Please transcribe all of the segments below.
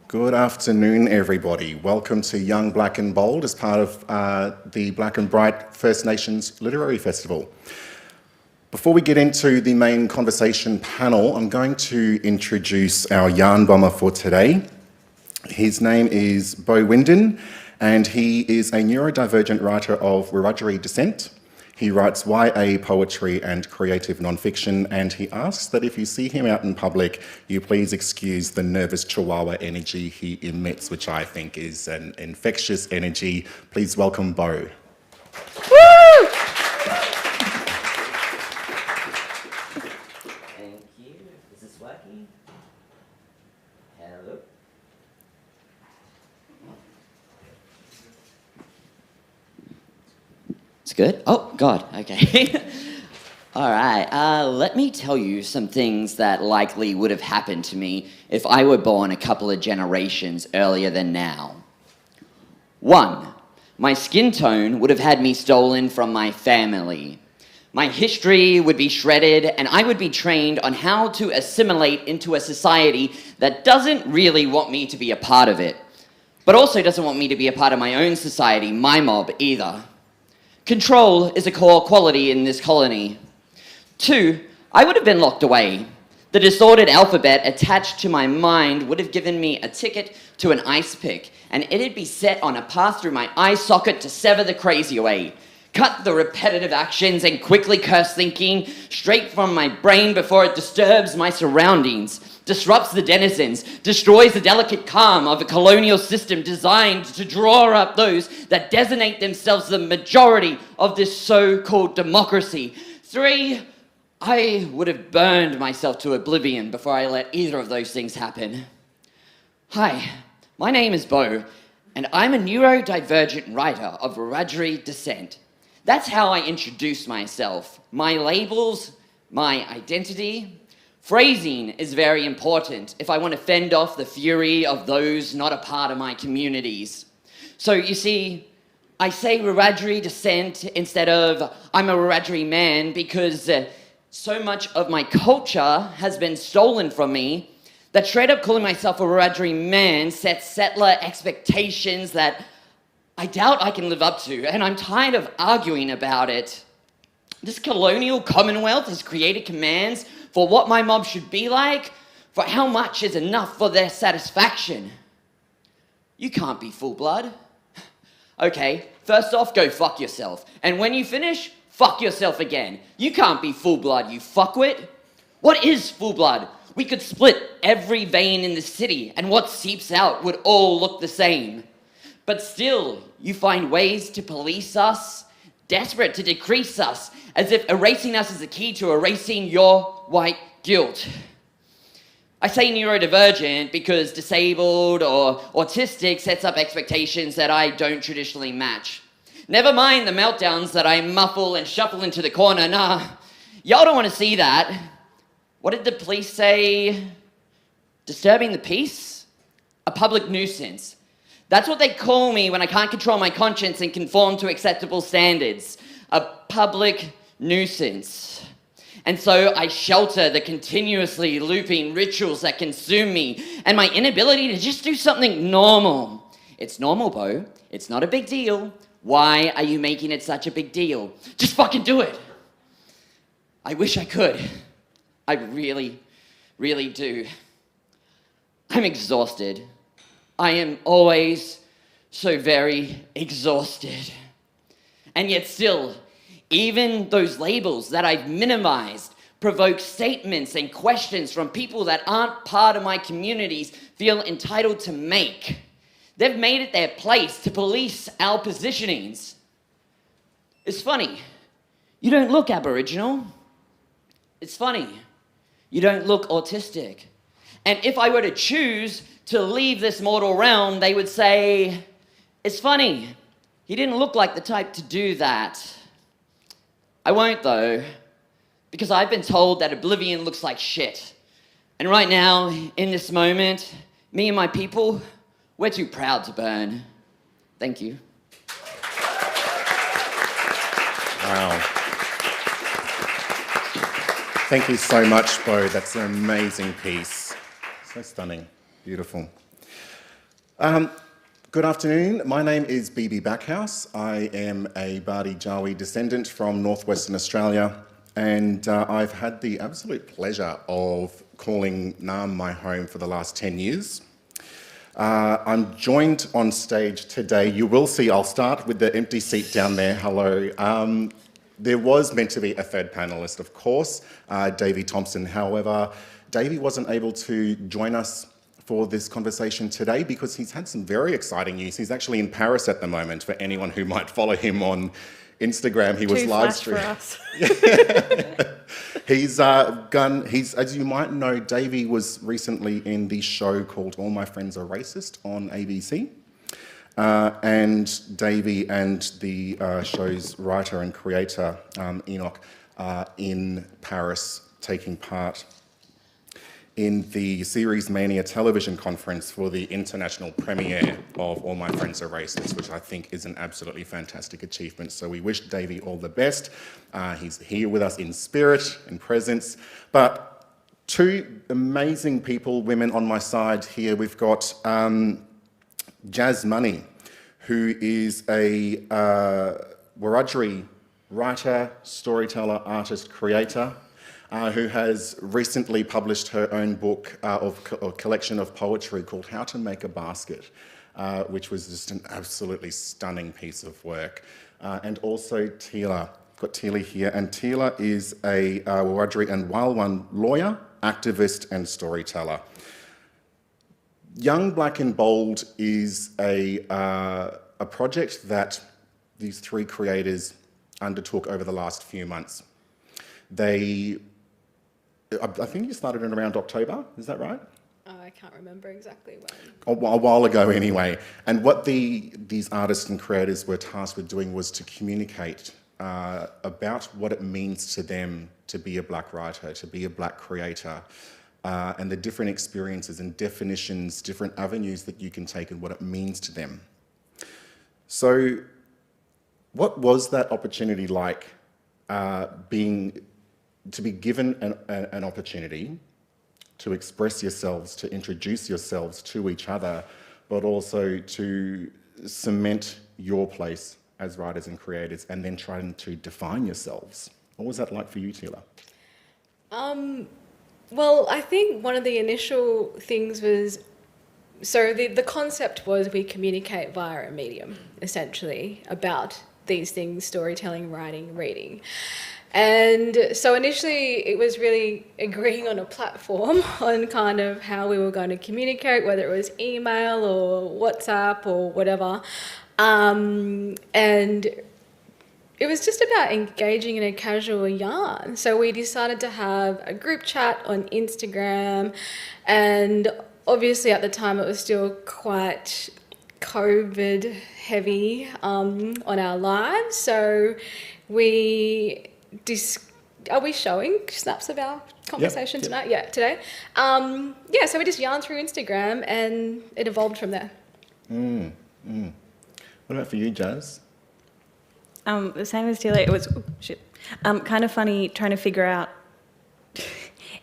Good afternoon, everybody. Welcome to Young, Black and Bold as part of the Black and Bright First Nations Literary Festival. Before we get into the main conversation panel, I'm going to introduce our yarn bomber for today. His name is Beau Winden, and he is a neurodivergent writer of Wiradjuri descent. He writes YA poetry and creative nonfiction, and he asks that if you see him out in public, you please excuse the nervous chihuahua energy he emits, which I think is an infectious energy. Please welcome Beau. Woo! Thank you. Is this working? Hello? It's good? Oh, God, okay. All right, let me tell you some things that likely would have happened to me if I were born a couple of generations earlier than now. 1. My skin tone would have had me stolen from my family. My history would be shredded, and I would be trained on how to assimilate into a society that doesn't really want me to be a part of it, but also doesn't want me to be a part of my own society, my mob, either. Control is a core quality in this colony. 2, I would have been locked away. The disordered alphabet attached to my mind would have given me a ticket to an ice pick, and it'd be set on a path through my eye socket to sever the crazy away. Cut the repetitive actions and quickly curse thinking straight from my brain before it disturbs my surroundings, disrupts the denizens, destroys the delicate calm of a colonial system designed to draw up those that designate themselves the majority of this so-called democracy. 3, I would have burned myself to oblivion before I let either of those things happen. Hi, my name is Beau, and I'm a neurodivergent writer of Wiradjuri descent. That's how I introduce myself. My labels, my identity. Phrasing is very important if I want to fend off the fury of those not a part of my communities. So you see, I say Wiradjuri descent instead of I'm a Wiradjuri man because so much of my culture has been stolen from me that straight up calling myself a Wiradjuri man sets settler expectations that I doubt I can live up to, and I'm tired of arguing about it. This colonial commonwealth has created commands for what my mob should be like, for how much is enough for their satisfaction. You can't be full blood. Okay, first off, go fuck yourself. And when you finish, fuck yourself again. You can't be full blood, you fuckwit. What is full blood? We could split every vein in the city, and what seeps out would all look the same. But still, you find ways to police us, desperate to decrease us, as if erasing us is the key to erasing your white guilt. I say neurodivergent because disabled or autistic sets up expectations that I don't traditionally match. Never mind the meltdowns that I muffle and shuffle into the corner. Nah, y'all don't want to see that. What did the police say? Disturbing the peace? A public nuisance. That's what they call me when I can't control my conscience and conform to acceptable standards. A public nuisance. And so I shelter the continuously looping rituals that consume me and my inability to just do something normal. It's normal, Beau. It's not a big deal. Why are you making it such a big deal? Just fucking do it. I wish I could. I really, really do. I'm exhausted. I am always so very exhausted. And yet still, even those labels that I've minimized provoke statements and questions from people that aren't part of my communities feel entitled to make. They've made it their place to police our positionings. It's funny, you don't look Aboriginal. It's funny, you don't look autistic. And if I were to choose to leave this mortal realm, they would say, it's funny, he didn't look like the type to do that. I won't though, because I've been told that oblivion looks like shit. And right now, in this moment, me and my people, we're too proud to burn. Thank you. Wow. Thank you so much, Beau. That's an amazing piece. So stunning. Beautiful. Good afternoon. My name is Bibi Backhouse. I am a Bardi Jawi descendant from northwestern Australia, and I've had the absolute pleasure of calling Naarm my home for the last 10 years. I'm joined on stage today. You will see, I'll start with the empty seat down there. Hello. There was meant to be a third panellist, of course, Davey Thompson. However, Davey wasn't able to join us for this conversation today because he's had some very exciting news. He's actually in Paris at the moment. For anyone who might follow him on Instagram, he was live streaming. For us. He's, as you might know, Davey was recently in the show called All My Friends Are Racist on ABC. And Davey and the show's writer and creator, Enoch, are in Paris taking part in the Series Mania television conference for the international premiere of All My Friends Are Racist, which I think is an absolutely fantastic achievement. So we wish Davey all the best. He's here with us in spirit, in presence. But two amazing people, women on my side here. We've got Jazz Money, who is a Wiradjuri writer, storyteller, artist, creator, who has recently published her own book of a collection of poetry called How to Make a Basket, which was just an absolutely stunning piece of work. And also Tila. Got Tila here, and Tila is a Wiradjuri and Walwan lawyer, activist and storyteller. Young Black and Bold is a project that these three creators undertook over the last few months. I think you started in around October, is that right? I can't remember exactly when. A while ago anyway. And what these artists and creators were tasked with doing was to communicate about what it means to them to be a Black writer, to be a Black creator, and the different experiences and definitions, different avenues that you can take and what it means to them. So what was that opportunity like, to be given an opportunity to express yourselves, to introduce yourselves to each other, but also to cement your place as writers and creators, and then trying to define yourselves? What was that like for you, Tila? Well, I think one of the initial things was, so the concept was we communicate via a medium, essentially, about these things: storytelling, writing, reading. And so initially it was really agreeing on a platform on kind of how we were going to communicate, whether it was email or WhatsApp or whatever. And it was just about engaging in a casual yarn. So we decided to have a group chat on Instagram, and obviously at the time it was still quite COVID heavy on our lives. So are we showing snaps of our conversation tonight? Yeah, today. So we just yarned through Instagram and it evolved from there. What about for you, Jazz? The same as Tila. It was kind of funny trying to figure out.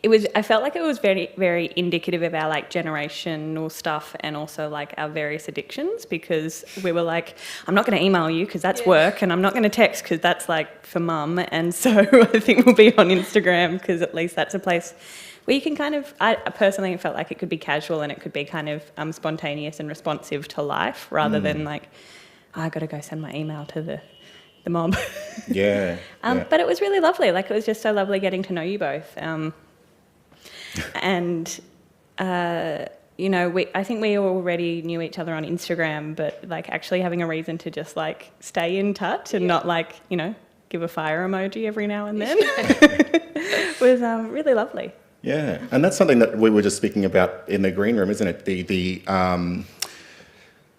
I felt like it was very, very indicative of our like generational stuff and also like our various addictions, because we were like, I'm not going to email you because that's work, and I'm not going to text because that's like for mum, and so I think we'll be on Instagram because at least that's a place where you can kind of, I personally felt like it could be casual and it could be kind of spontaneous and responsive to life rather than like, I got to go send my email to the mob. Yeah. But it was really lovely. Like, it was just so lovely getting to know you both. And, I think we already knew each other on Instagram, but like actually having a reason to just like stay in touch and not like, give a fire emoji every now and then was really lovely. Yeah, and that's something that we were just speaking about in the green room, isn't it?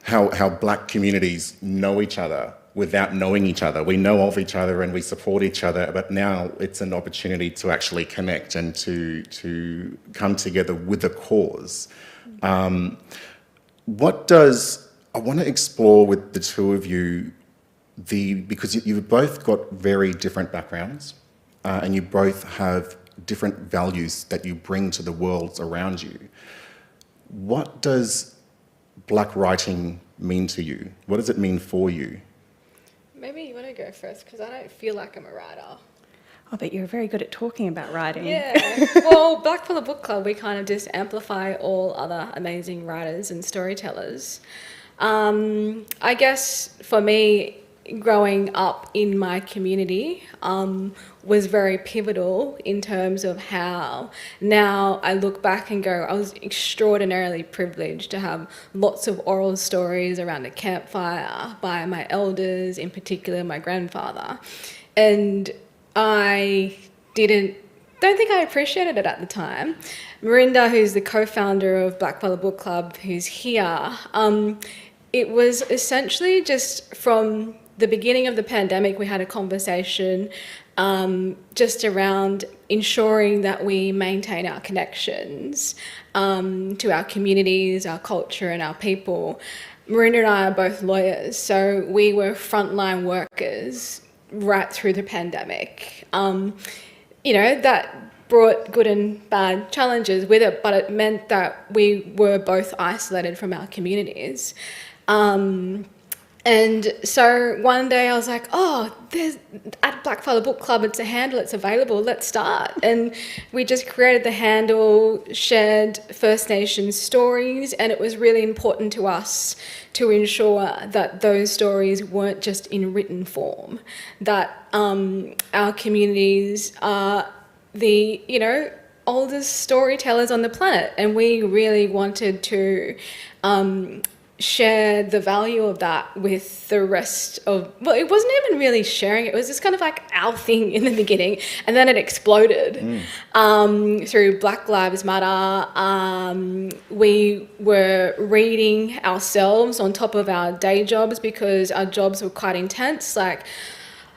How Black communities know each other without knowing each other. We know of each other and we support each other, but now it's an opportunity to actually connect and to come together with a cause. I want to explore with the two of you because you've both got very different backgrounds, and you both have different values that you bring to the worlds around you. What does Blak writing mean to you? What does it mean for you? Maybe you want to go first, because I don't feel like I'm a writer. I bet you're very good at talking about writing. Yeah. Well, Black Book Club, we kind of just amplify all other amazing writers and storytellers. I guess for me, growing up in my community was very pivotal in terms of how now I look back and go, I was extraordinarily privileged to have lots of oral stories around a campfire by my elders, in particular my grandfather. And I don't think I appreciated it at the time. Marinda, who's the co-founder of Black Book Club, who's here, it was essentially just from the beginning of the pandemic, we had a conversation just around ensuring that we maintain our connections to our communities, our culture, and our people. Marinda and I are both lawyers, so we were frontline workers right through the pandemic. That brought good and bad challenges with it, but it meant that we were both isolated from our communities. And so one day I was like, there's at Blackfella Book Club, it's a handle, it's available, let's start. And we just created the handle, shared First Nations stories, and it was really important to us to ensure that those stories weren't just in written form, that our communities are the, oldest storytellers on the planet, and we really wanted to share the value of that with the rest of, well, it wasn't even really sharing, it was just kind of like our thing in the beginning, and then it exploded through Black Lives Matter. We were reading ourselves on top of our day jobs because our jobs were quite intense. Like,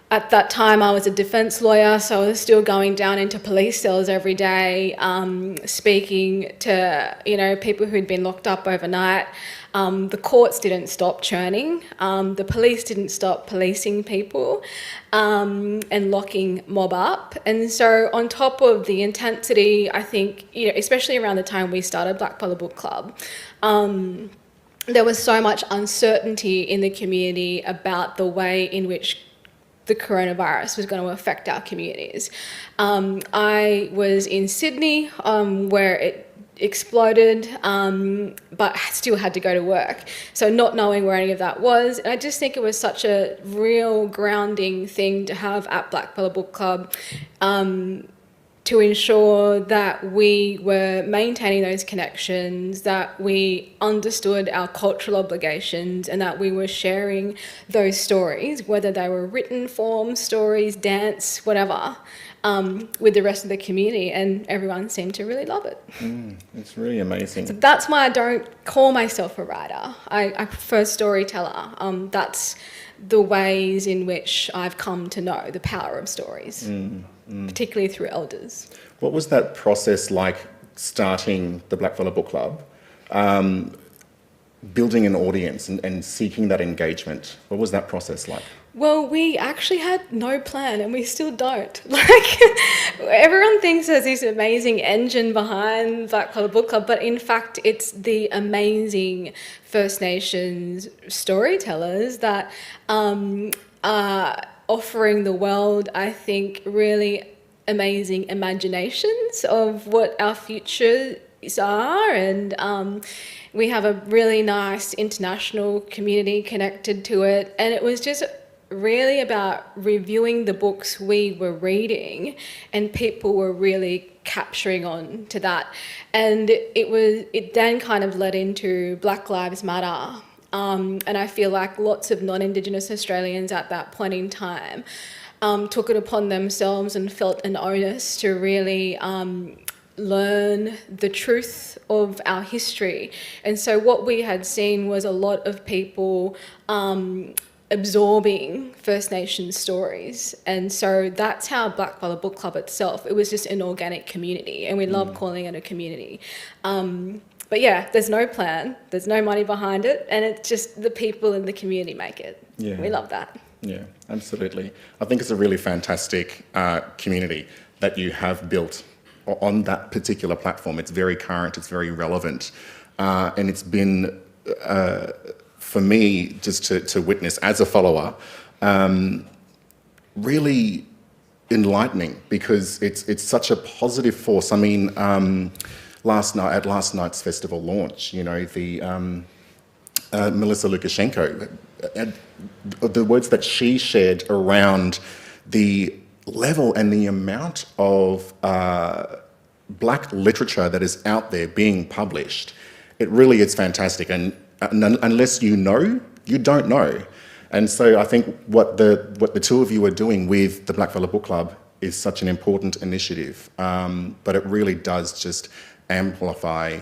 at that time, I was a defence lawyer, so I was still going down into police cells every day, speaking to, people who'd been locked up overnight. The courts didn't stop churning. The police didn't stop policing people and locking mob up. And so on top of the intensity, I think, especially around the time we started Black Book Club, there was so much uncertainty in the community about the way in which the coronavirus was going to affect our communities. I was in Sydney where it exploded, but I still had to go to work. So not knowing where any of that was, and I just think it was such a real grounding thing to have at Black Book Club, to ensure that we were maintaining those connections, that we understood our cultural obligations, and that we were sharing those stories, whether they were written form, stories, dance, whatever, with the rest of the community, and everyone seemed to really love it. It's really amazing. So that's why I don't call myself a writer. I prefer storyteller. That's the ways in which I've come to know the power of stories, particularly through elders. What was that process like, starting the Blackfella Book Club, building an audience and seeking that engagement? What was that process like? Well, we actually had no plan, and we still don't. Like, everyone thinks there's this amazing engine behind Black Book Club, but in fact, it's the amazing First Nations storytellers that are offering the world, I think, really amazing imaginations of what our futures are, and we have a really nice international community connected to it, and it was just really about reviewing the books we were reading, and people were really capturing on to that. And it then kind of led into Black Lives Matter. And I feel like lots of non-Indigenous Australians at that point in time took it upon themselves and felt an onus to really learn the truth of our history. And so what we had seen was a lot of people absorbing First Nations stories, and so that's how Black Book Club itself, it was just an organic community, and we love calling it a community. But yeah, there's no plan, there's no money behind it, and it's just the people in the community make it. Yeah. We love that. Yeah, absolutely. I think it's a really fantastic community that you have built on that particular platform. It's very current, it's very relevant, and it's been for me, just to witness as a follower, really enlightening, because it's such a positive force. I mean, last night's festival launch, you know, the Melissa Lukashenko, the words that she shared around the level and the amount of Black literature that is out there being published, it really is fantastic. And unless you know, you don't know. And so I think what the two of you are doing with the Blackfellow Book Club is such an important initiative, but it really does just amplify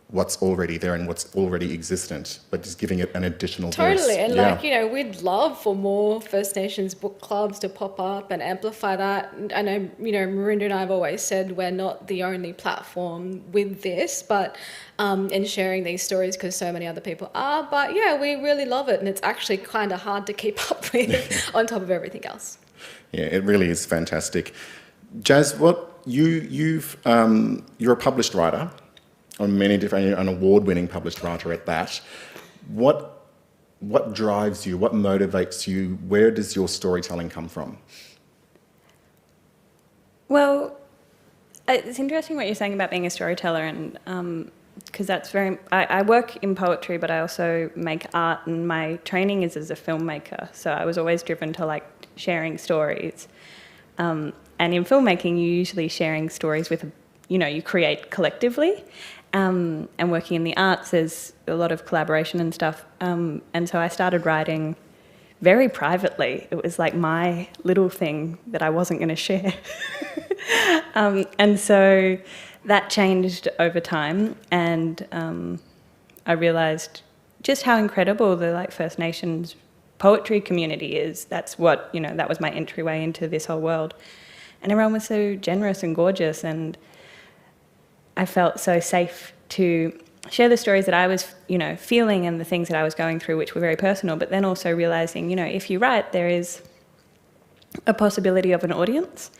what's already there and what's already existent, but just giving it an additional voice. Totally, and Yeah. like, you know, we'd love for more First Nations book clubs to pop up and amplify that. And I know, you know, Marinda and I have always said we're not the only platform with this, but in sharing these stories, because so many other people are. But yeah, we really love it, and it's actually kind of hard to keep up with on top of everything else. Yeah, it really is fantastic. Jazz, you're a published writer, on many different, an award-winning published writer at that. What drives you? What motivates you? Where does your storytelling come from? Well, it's interesting what you're saying about being a storyteller, and because that's very. I work in poetry, but I also make art, and my training is as a filmmaker. So I was always driven to like sharing stories. And in filmmaking, you're usually sharing stories with, you know, you create collectively. And working in the arts, there's a lot of collaboration and stuff. And so I started writing very privately. It was like my little thing that I wasn't going to share. And so that changed over time. And I realised just how incredible the like First Nations poetry community is. That's what, you know, that was my entryway into this whole world. And everyone was so generous and gorgeous, and I felt so safe to share the stories that I was, you know, feeling and the things that I was going through, which were very personal, but then also realising, you know, if you write, there is a possibility of an audience.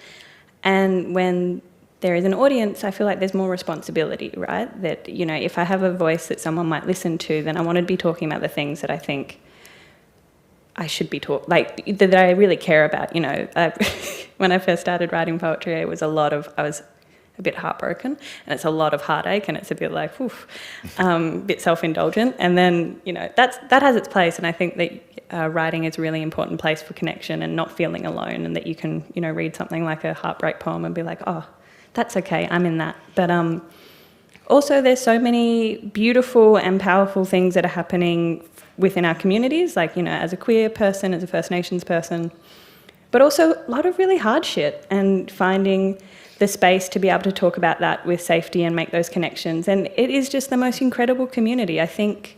And when there is an audience, I feel like there's more responsibility, right? That, you know, if I have a voice that someone might listen to, then I want to be talking about the things that I think I should be like, that I really care about, you know. When I first started writing poetry, I was a bit heartbroken, and it's a lot of heartache, and it's a bit like, oof, bit self-indulgent. And then, you know, that has its place, and I think that writing is a really important place for connection and not feeling alone, and that you can, you know, read something like a heartbreak poem and be like, oh, that's okay, I'm in that. But also there's so many beautiful and powerful things that are happening within our communities, like, you know, as a queer person, as a First Nations person, but also a lot of really hard shit, and finding the space to be able to talk about that with safety and make those connections. And it is just the most incredible community. I think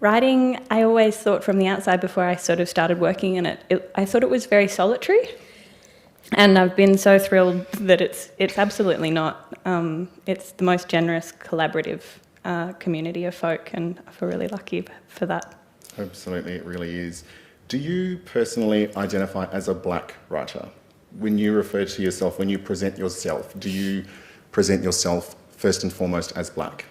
writing, I always thought from the outside before I sort of started working in it, I thought it was very solitary. And I've been so thrilled that it's absolutely not. It's the most generous, collaborative community of folk, and I feel really lucky for that. Absolutely, it really is. Do you personally identify as a Black writer? When you refer to yourself, when you present yourself, do you present yourself first and foremost as Black?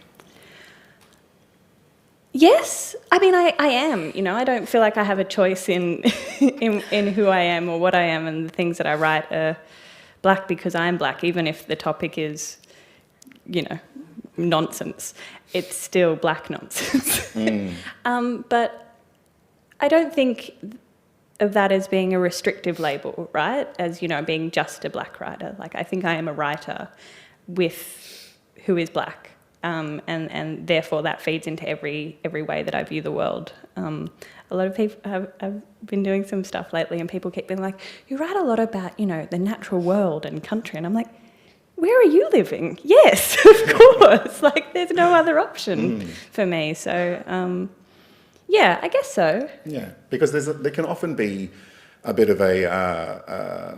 Yes, I mean, I am. You know, I don't feel like I have a choice in who I am or what I am, and the things that I write are Black because I'm Black, even if the topic is, you know, nonsense. It's still Black nonsense. But I don't think of that as being a restrictive label, right? As, you know, being just a Black writer. Like, I think I am a writer with who is Black. And therefore that feeds into every way that I view the world. A lot of people have been doing some stuff lately, and people keep being like, you write a lot about, you know, the natural world and country. And I'm like, where are you living? Yes, of course. Like, there's no other option for me. So, yeah, I guess so. Yeah, because there can often be a bit of a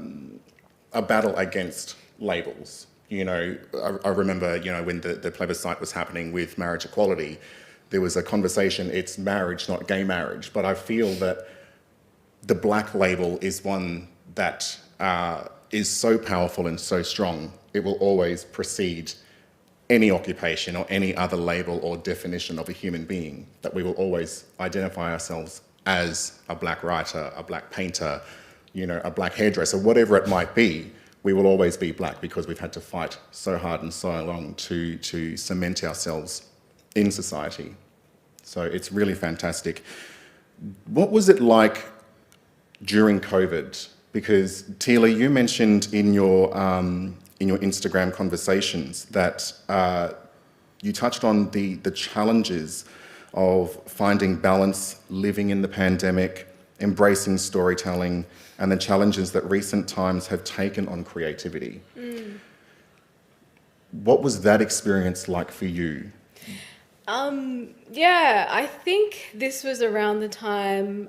battle against labels. You know, I remember, you know, when the plebiscite was happening with marriage equality, there was a conversation, it's marriage, not gay marriage. But I feel that the Black label is one that is so powerful and so strong, it will always precede any occupation or any other label or definition of a human being, that we will always identify ourselves as a black writer, a black painter, a black hairdresser, whatever it might be. We will always be black because we've had to fight so hard and so long to cement ourselves in society. So it's really fantastic. What was it like during COVID? Because Tila, you mentioned in your Instagram conversations that you touched on the challenges of finding balance, living in the pandemic, embracing storytelling, and the challenges that recent times have taken on creativity. What was that experience like for you? Yeah, I think this was around the time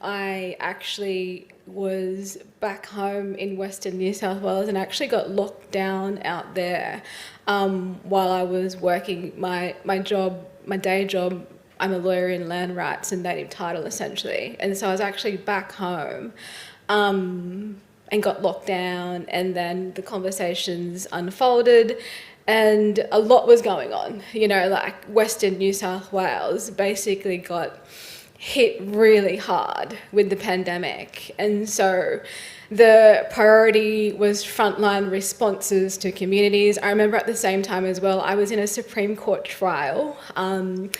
I actually was back home in Western New South Wales and actually got locked down out there while I was working my job, my day job. I'm a lawyer in land rights and native title, essentially. And so I was actually back home and got locked down, and then the conversations unfolded. And a lot was going on, like Western New South Wales basically got hit really hard with the pandemic. And so the priority was frontline responses to communities. I remember at the same time as well, I was in a Supreme Court trial and,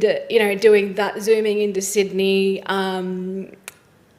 doing that, zooming into Sydney, and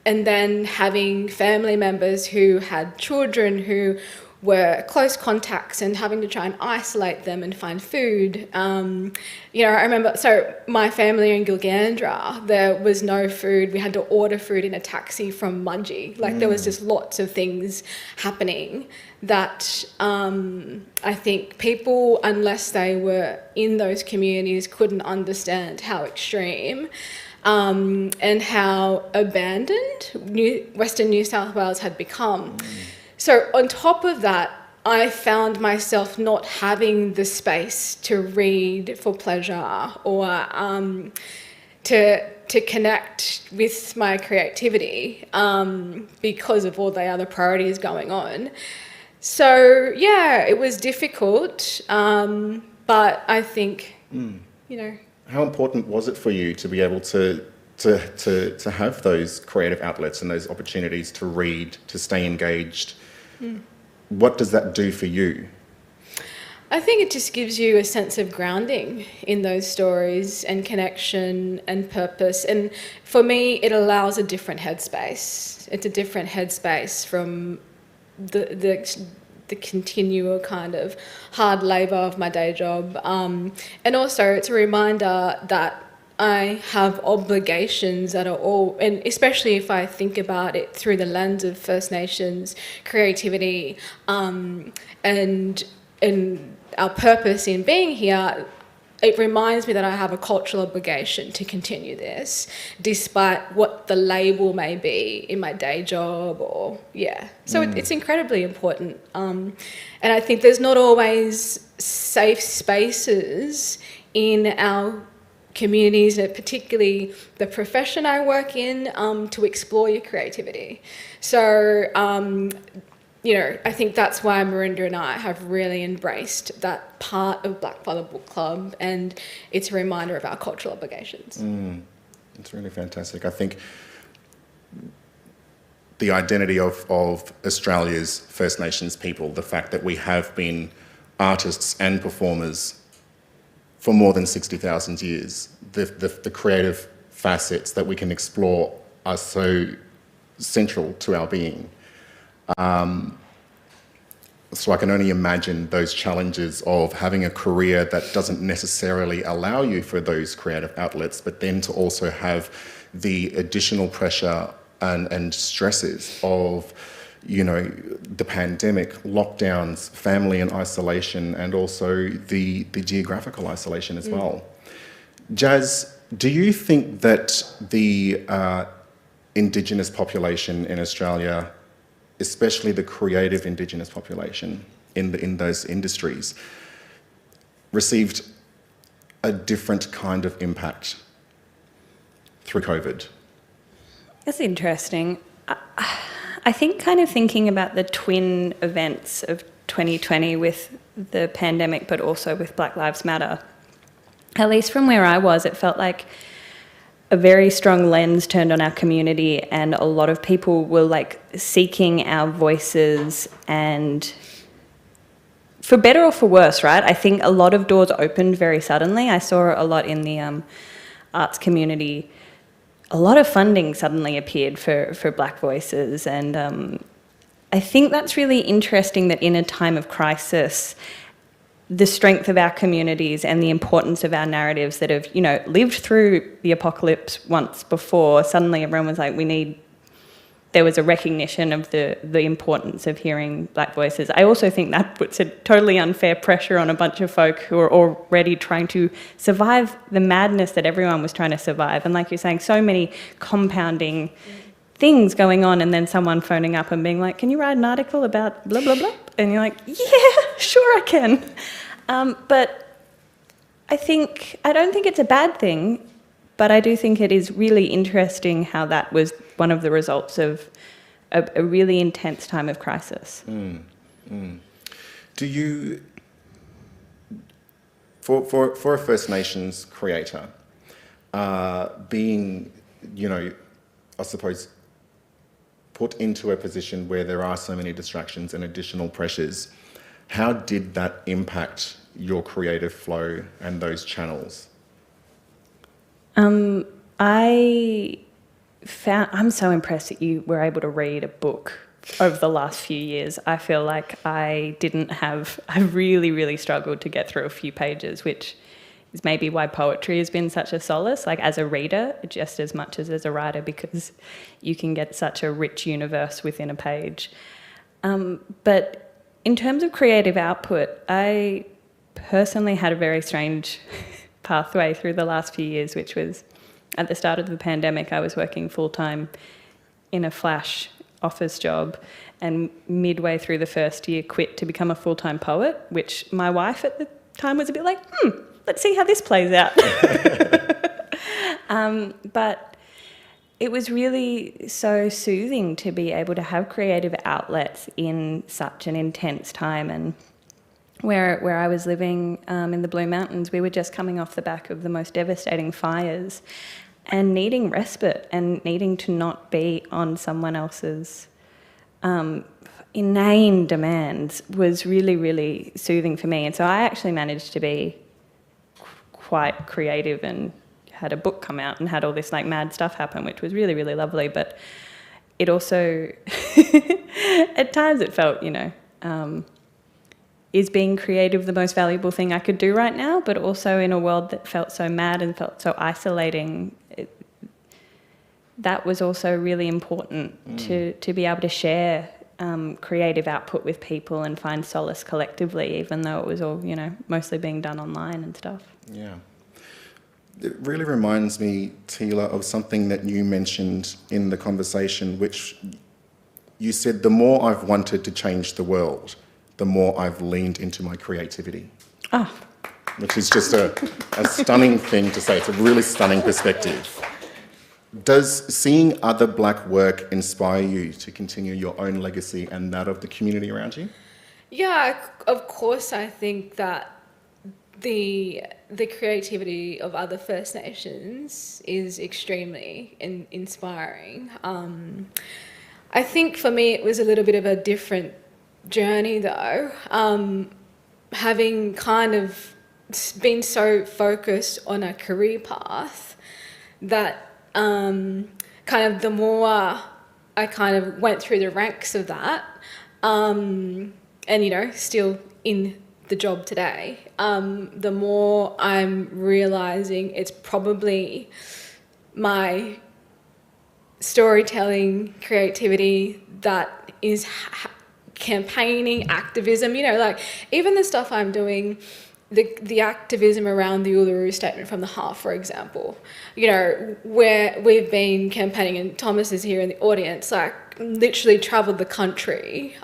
then having family members who had children who were close contacts and having to try and isolate them and find food. I remember, so my family in Gilgandra, there was no food. We had to order food in a taxi from Mudgee. There was just lots of things happening that I think people, unless they were in those communities, couldn't understand how extreme and how abandoned Western New South Wales had become. So on top of that, I found myself not having the space to read for pleasure or to connect with my creativity because of all the other priorities going on. So yeah, it was difficult, but I think, How important was it for you to be able to have those creative outlets and those opportunities to read, to stay engaged? What does that do for you? I think it just gives you a sense of grounding in those stories and connection and purpose. And for me, it allows a different headspace. It's a different headspace from the continual kind of hard labour of my day job. And also it's a reminder that I have obligations that are all, and especially if I think about it through the lens of First Nations creativity and our purpose in being here, it reminds me that I have a cultural obligation to continue this, despite what the label may be in my day job So it's incredibly important. And I think there's not always safe spaces in our communities, and particularly the profession I work in, to explore your creativity. So, I think that's why Marinda and I have really embraced that part of Blackfather Book Club, and it's a reminder of our cultural obligations. It's really fantastic. I think the identity of Australia's First Nations people, the fact that we have been artists and performers for more than 60,000 years, the creative facets that we can explore are so central to our being. So I can only imagine those challenges of having a career that doesn't necessarily allow you for those creative outlets, but then to also have the additional pressure and stresses of, the pandemic, lockdowns, family and isolation, and also the geographical isolation as well. Jazz, do you think that the Indigenous population in Australia, especially the creative Indigenous population in those industries, received a different kind of impact through COVID? That's interesting. I think kind of thinking about the twin events of 2020 with the pandemic, but also with Black Lives Matter. At least from where I was, it felt like a very strong lens turned on our community, and a lot of people were like seeking our voices, and for better or for worse, right? I think a lot of doors opened very suddenly. I saw a lot in the arts community. A lot of funding suddenly appeared for Black voices, and I think that's really interesting that in a time of crisis, the strength of our communities and the importance of our narratives that have, lived through the apocalypse once before, suddenly everyone was like, there was a recognition of the importance of hearing Black voices. I also think that puts a totally unfair pressure on a bunch of folk who are already trying to survive the madness that everyone was trying to survive. And like you're saying, so many compounding things going on, and then someone phoning up and being like, can you write an article about blah, blah, blah? And you're like, yeah, sure I can. But I don't think it's a bad thing, but I do think it is really interesting how that was one of the results of a really intense time of crisis. Do you, for a First Nations creator, being, I suppose, put into a position where there are so many distractions and additional pressures, how did that impact your creative flow and those channels? I'm so impressed that you were able to read a book over the last few years. I feel like I really, really struggled to get through a few pages, which is maybe why poetry has been such a solace, like as a reader, just as much as a writer, because you can get such a rich universe within a page. But in terms of creative output, I personally had a very strange pathway through the last few years, which was at the start of the pandemic, I was working full-time in a flash office job, and midway through the first year quit to become a full-time poet, which my wife at the time was a bit like, let's see how this plays out. But it was really so soothing to be able to have creative outlets in such an intense time. And where I was living in the Blue Mountains, we were just coming off the back of the most devastating fires and needing respite and needing to not be on someone else's inane demands was really, really soothing for me. And so I actually managed to be quite creative and had a book come out and had all this like mad stuff happen, which was really, really lovely. But it also, at times it felt, is being creative the most valuable thing I could do right now? But also in a world that felt so mad and felt so isolating, that was also really important to be able to share creative output with people and find solace collectively, even though it was all, mostly being done online and stuff. Yeah. It really reminds me, Tila, of something that you mentioned in the conversation, which you said, the more I've wanted to change the world, the more I've leaned into my creativity. Oh. Which is just a stunning thing to say. It's a really stunning perspective. Does seeing other Black work inspire you to continue your own legacy and that of the community around you? Yeah, of course. I think that the creativity of other First Nations is extremely inspiring. I think for me it was a little bit of a different journey though, having kind of been so focused on a career path that kind of the more I kind of went through the ranks of that, and still in the job today, the more I'm realizing it's probably my storytelling creativity that is campaigning, activism, like even the stuff I'm doing, the activism around the Uluru Statement from the Heart, for example, where we've been campaigning, and Thomas is here in the audience, like literally travelled the country,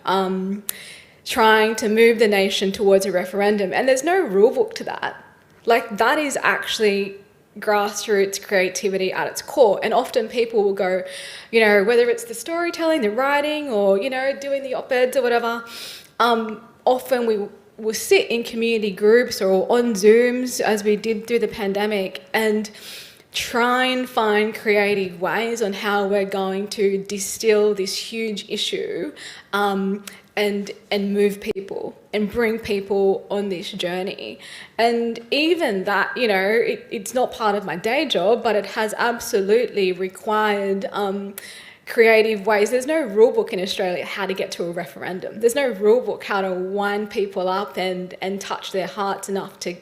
trying to move the nation towards a referendum, and there's no rule book to that. Like that is actually grassroots creativity at its core, and often people will go, whether it's the storytelling, the writing, or doing the op-eds or whatever, often we will sit in community groups or on Zooms, as we did through the pandemic, and try and find creative ways on how we're going to distill this huge issue and move people and bring people on this journey. And even that, you know, it's not part of my day job, but it has absolutely required creative ways. There's no rule book in Australia how to get to a referendum. There's no rule book how to wind people up and touch their hearts enough to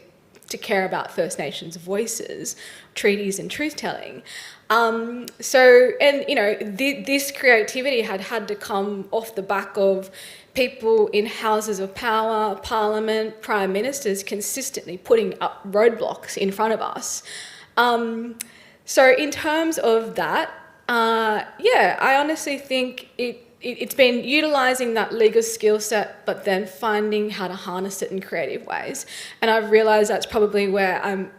care about First Nations voices, treaties and truth-telling. So, and you know, this creativity had to come off the back of people in houses of power, parliament, prime ministers consistently putting up roadblocks in front of us. So in terms of that, I honestly think it's been utilising that legal skill set, but then finding how to harness it in creative ways. And I've realised that's probably where I'm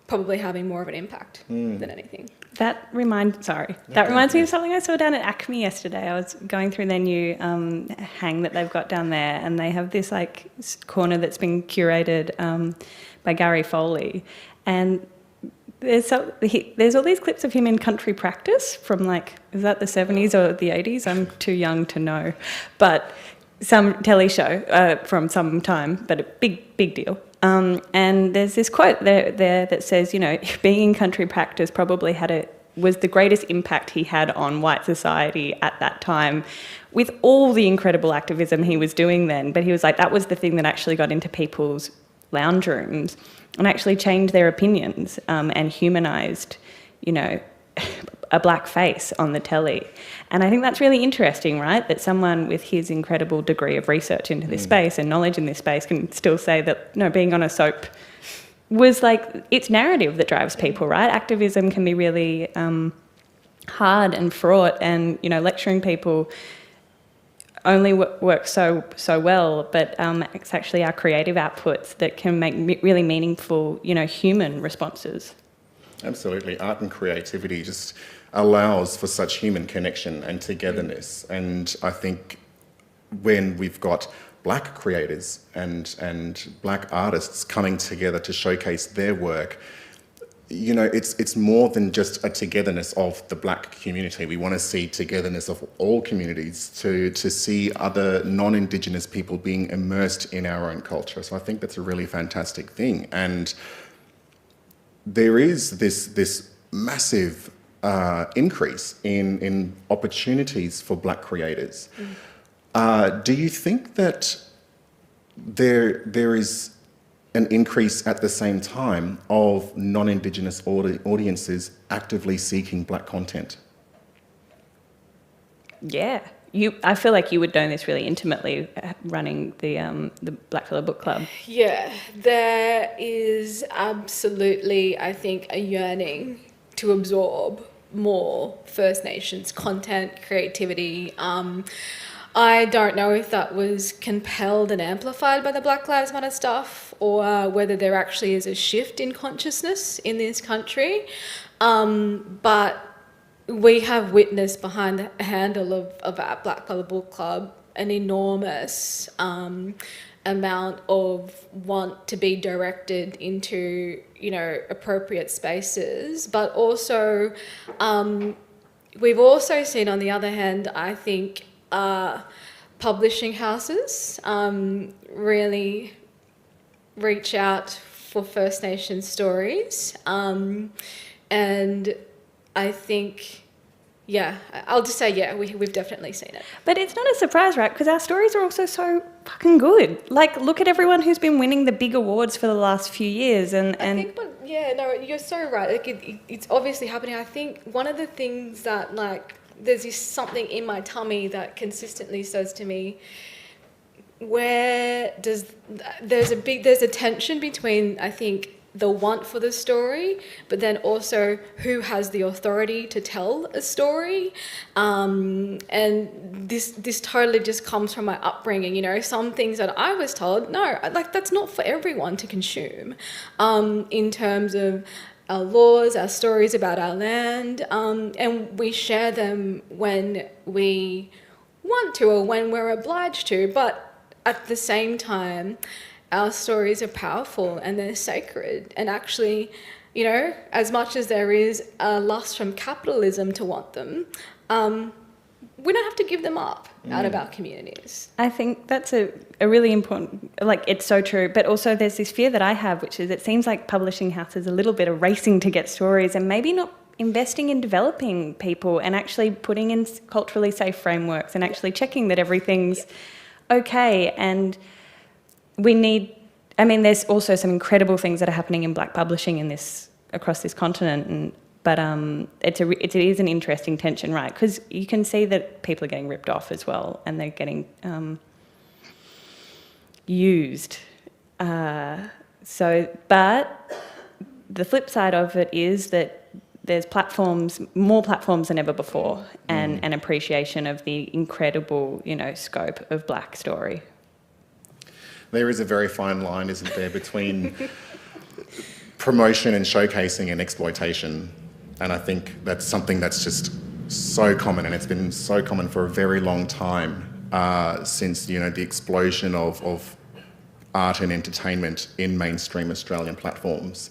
probably having more of an impact than anything. That reminds me of something I saw down at Acme yesterday. I was going through their new hang that they've got down there, and they have this like corner that's been curated by Gary Foley, and there's all these clips of him in country practice from like, is that the 70s or the 80s? I'm too young to know, but some telly show from some time, but a big deal. And there's this quote there that says, you know, being in country practice probably was the greatest impact he had on white society at that time, with all the incredible activism he was doing then. But he was like, that was the thing that actually got into people's lounge rooms and actually changed their opinions and humanised, you know, a black face on the telly. And I think that's really interesting, right? That someone with his incredible degree of research into this space and knowledge in this space can still say that, no, being on a soap was like, it's narrative that drives people, right? Activism can be really hard and fraught, and, you know, lecturing people only works so well, but it's actually our creative outputs that can make really meaningful, you know, human responses. Absolutely. Art and creativity just allows for such human connection and togetherness. And I think when we've got black creators and black artists coming together to showcase their work, you know, it's more than just a togetherness of the black community. We want to see togetherness of all communities, to see other non-Indigenous people being immersed in our own culture. So I think that's a really fantastic thing. And there is this massive increase in opportunities for black creators. Do you think that there is an increase at the same time of non-Indigenous audiences actively seeking black content? Yeah. I feel like you would know this really intimately, running the Blackfellow Book Club. Yeah, there is absolutely, I think, a yearning to absorb more First Nations content, creativity. I don't know if that was compelled and amplified by the Black Lives Matter stuff, or whether there actually is a shift in consciousness in this country. But we have witnessed behind the handle of our Blackfellow Book Club an enormous amount of want to be directed into, you know, appropriate spaces. But also, we've also seen, on the other hand, I think, publishing houses really reach out for First Nation stories. And I think, I'll just say, we've definitely seen it. But it's not a surprise, right? Because our stories are also so fucking good. Like, look at everyone who's been winning the big awards for the last few years. I think, you're so right. Like, it's obviously happening. I think one of the things that, like, there's this something in my tummy that consistently says to me, there's a tension between, I think, the want for the story, but then also who has the authority to tell a story. And this totally just comes from my upbringing. You know, some things that I was told, no, like, that's not for everyone to consume, in terms of our laws, our stories about our land, and we share them when we want to or when we're obliged to. But at the same time, our stories are powerful and they're sacred. And actually, you know, as much as there is a lust from capitalism to want them, we don't have to give them up out of our communities. I think that's a really important, like, it's so true. But also there's this fear that I have, which is it seems like publishing houses a little bit are racing to get stories and maybe not investing in developing people and actually putting in culturally safe frameworks and actually checking that everything's okay. And we need, I mean, there's also some incredible things that are happening in Black publishing in this, across this continent, but it is an interesting tension, right? Because you can see that people are getting ripped off as well, and they're getting used. But the flip side of it is that there's platforms, more platforms than ever before, and an appreciation of the incredible, you know, scope of Black story. There is a very fine line, isn't there, between promotion and showcasing and exploitation. And I think that's something that's just so common, and it's been so common for a very long time, since, you know, the explosion of art and entertainment in mainstream Australian platforms,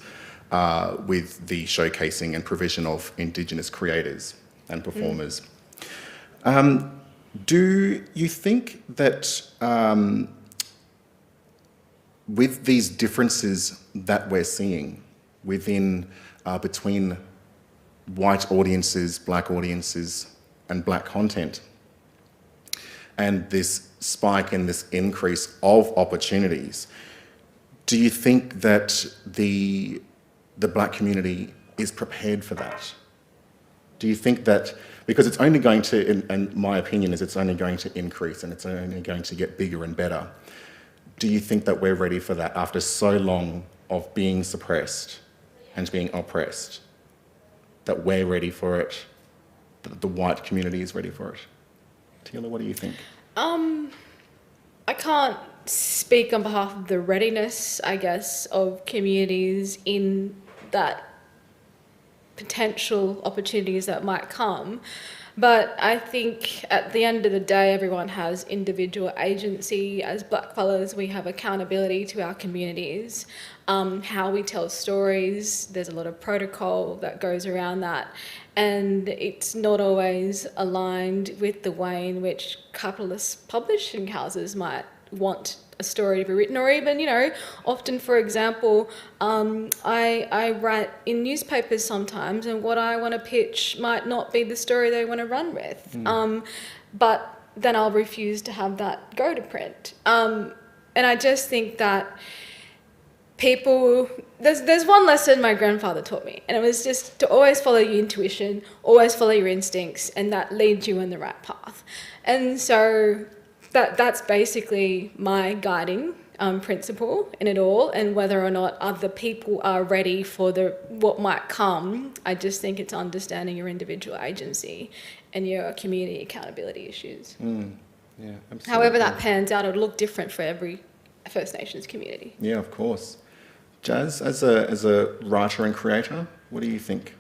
with the showcasing and provision of Indigenous creators and performers. Do you think that with these differences that we're seeing within, between white audiences, Black audiences, and Black content, and this spike and this increase of opportunities, do you think that the Black community is prepared for that? Do you think that, because it's only going to, and my opinion is it's only going to increase and it's only going to get bigger and better, do you think that we're ready for that after so long of being suppressed and being oppressed, that we're ready for it, that the white community is ready for it? Tila, what do you think? I can't speak on behalf of the readiness, I guess, of communities in that potential opportunities that might come. But I think at the end of the day, everyone has individual agency. As Blackfellas, we have accountability to our communities. How we tell stories, there's a lot of protocol that goes around that. And it's not always aligned with the way in which capitalist publishing houses might want a story to be written, or even, you know, often, for example, I write in newspapers sometimes, and what I want to pitch might not be the story they want to run with. But then I'll refuse to have that go to print. And I just think that people, there's one lesson my grandfather taught me, and it was just to always follow your intuition, always follow your instincts, and that leads you in the right path. And so that's basically my guiding principle in it all, and whether or not other people are ready for what might come, I just think it's understanding your individual agency and your community accountability issues. Yeah, absolutely. However that pans out, it'll look different for every First Nations community. Yeah, of course. Jazz, as a writer and creator, what do you think?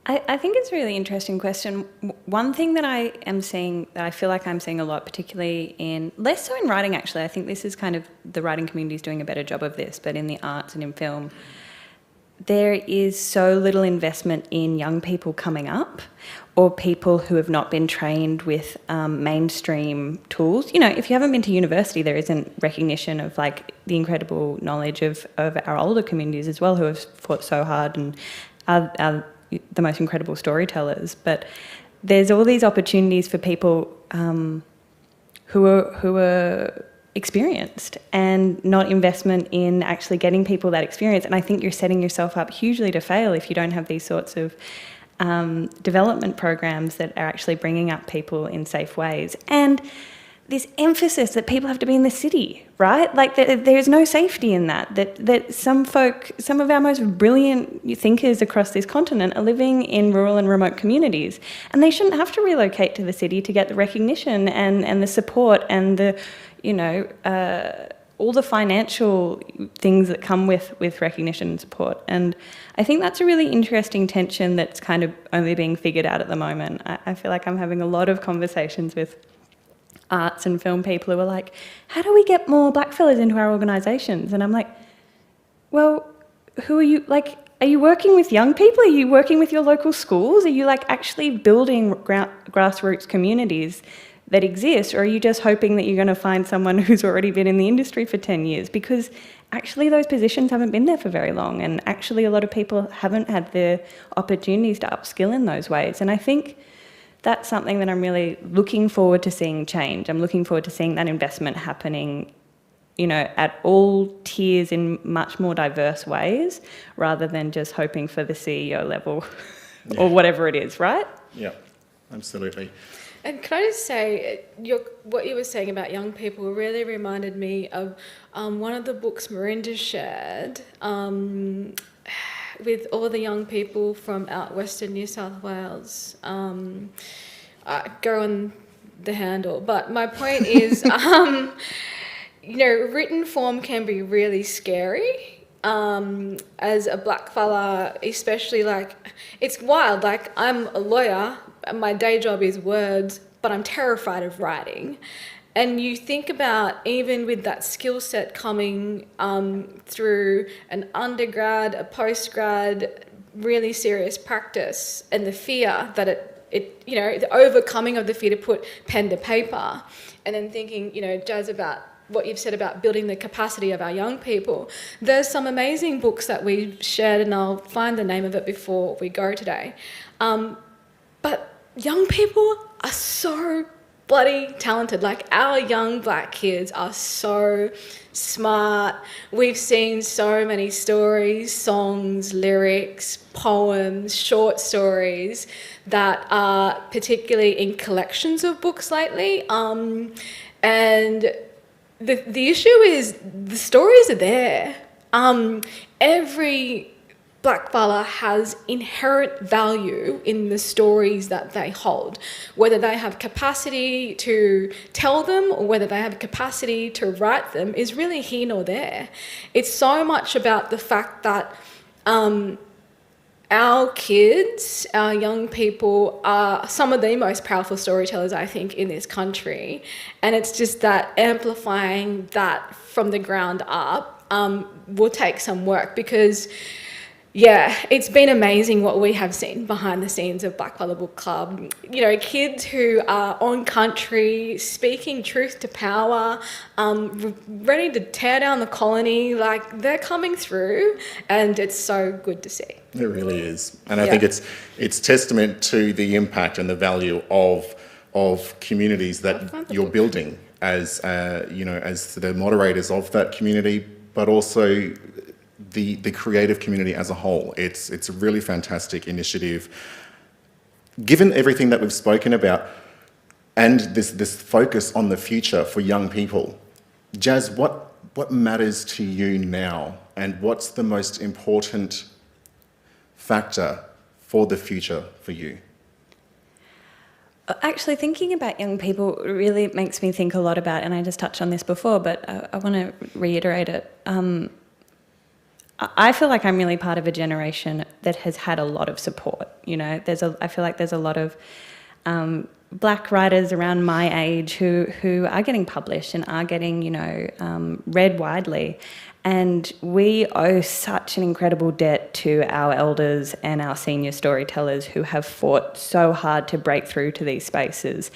I think it's a really interesting question. One thing that I am seeing, that I feel like I'm seeing a lot, particularly in, less so in writing actually, I think this is kind of, the writing community is doing a better job of this, but in the arts and in film, there is so little investment in young people coming up, or people who have not been trained with mainstream tools. You know, if you haven't been to university, there isn't recognition of like the incredible knowledge of our older communities as well, who have fought so hard and are the most incredible storytellers. But there's all these opportunities for people who are experienced, and not investment in actually getting people that experience. And I think you're setting yourself up hugely to fail if you don't have these sorts of development programs that are actually bringing up people in safe ways. And this emphasis that people have to be in the city, right? Like there's no safety in that. That some of our most brilliant thinkers across this continent are living in rural and remote communities, and they shouldn't have to relocate to the city to get the recognition and the support and the, you know, all the financial things that come with recognition and support. And I think that's a really interesting tension that's kind of only being figured out at the moment. I feel like I'm having a lot of conversations with arts and film people who are like, how do we get more black fellas into our organisations? And I'm like, well, who are you, like, are you working with young people? Are you working with your local schools? Are you like actually building grassroots communities that exist? Or are you just hoping that you're going to find someone who's already been in the industry for 10 years? Because actually those positions haven't been there for very long, and actually a lot of people haven't had the opportunities to upskill in those ways. And I think that's something that I'm really looking forward to seeing change. I'm looking forward to seeing that investment happening, you know, at all tiers in much more diverse ways, rather than just hoping for the CEO level or whatever it is, right? Yeah, absolutely. And can I just say, what you were saying about young people really reminded me of one of the books Marinda shared with all the young people from out Western New South Wales. Go on the handle. But my point is, you know, written form can be really scary. As a black fella, especially, like, it's wild. Like, I'm a lawyer, and my day job is words, but I'm terrified of writing. And you think about, even with that skill set coming through an undergrad, a postgrad, really serious practice, and the fear that it, you know, the overcoming of the fear to put pen to paper, and then thinking, you know, Jazz, about what you've said about building the capacity of our young people. There's some amazing books that we shared, and I'll find the name of it before we go today. But young people are so bloody talented. Like, our young black kids are so smart. We've seen so many stories, songs, lyrics, poems, short stories that are particularly in collections of books lately. And the issue is the stories are there. Every black fella has inherent value in the stories that they hold, whether they have capacity to tell them or whether they have capacity to write them is really here nor there. It's so much about the fact that our kids, our young people, are some of the most powerful storytellers, I think, in this country. And it's just that amplifying that from the ground up will take some work, because yeah, it's been amazing what we have seen behind the scenes of Blackfella Book Club. You know, kids who are on country, speaking truth to power, ready to tear down the colony, like, they're coming through, and it's so good to see. It really is. And I think it's testament to the impact and the value of communities that you're building as, you know, as the moderators of that community, but also the creative community as a whole. It's a really fantastic initiative. Given everything that we've spoken about and this focus on the future for young people, Jazz, what matters to you now, and what's the most important factor for the future for you? Actually, thinking about young people really makes me think a lot about, and I just touched on this before, but I want to reiterate it. I feel like I'm really part of a generation that has had a lot of support. You know, I feel like there's a lot of black writers around my age who are getting published and are getting, you know, read widely. And we owe such an incredible debt to our elders and our senior storytellers who have fought so hard to break through to these spaces.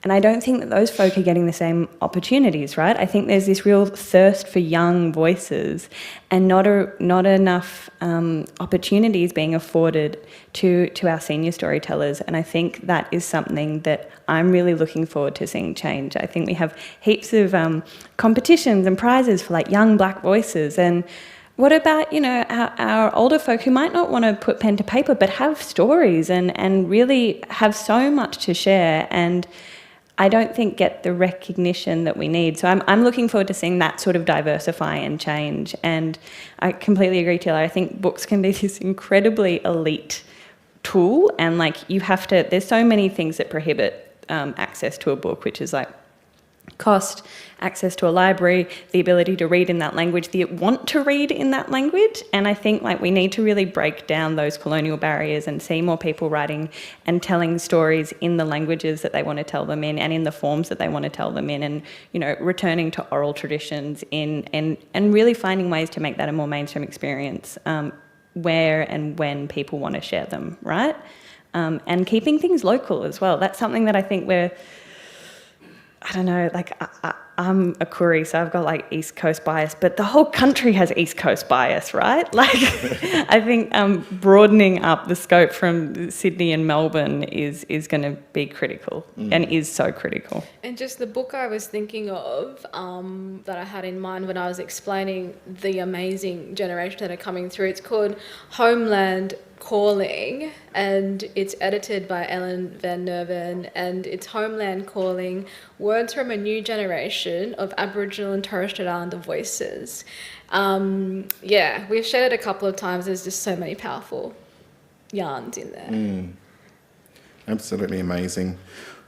And I don't think that those folk are getting the same opportunities, right? I think there's this real thirst for young voices, and not enough opportunities being afforded to our senior storytellers. And I think that is something that I'm really looking forward to seeing change. I think we have heaps of competitions and prizes for, like, young black voices. And what about, you know, our older folk who might not want to put pen to paper but have stories and really have so much to share, and I don't think get the recognition that we need. So I'm looking forward to seeing that sort of diversify and change. And I completely agree, Taylor. I think books can be this incredibly elite tool, and, like, you have to, there's so many things that prohibit access to a book, which is, like, cost, access to a library, the ability to read in that language, the want to read in that language. And I think like we need to really break down those colonial barriers and see more people writing and telling stories in the languages that they want to tell them in and in the forms that they want to tell them in, and, you know, returning to oral traditions and really finding ways to make that a more mainstream experience, where and when people want to share them, right? And keeping things local as well. That's something that I think I don't know, like I'm a Koori, so I've got like East Coast bias, but the whole country has East Coast bias, right? Like I think broadening up the scope from Sydney and Melbourne is going to be critical and is so critical. And just the book I was thinking of that I had in mind when I was explaining the amazing generation that are coming through, it's called Homeland Calling, and it's edited by Ellen Van Nerven, and it's Homeland Calling, Words from a New Generation of Aboriginal and Torres Strait Islander Voices. Yeah, we've shared it a couple of times. There's just so many powerful yarns in there. Absolutely amazing.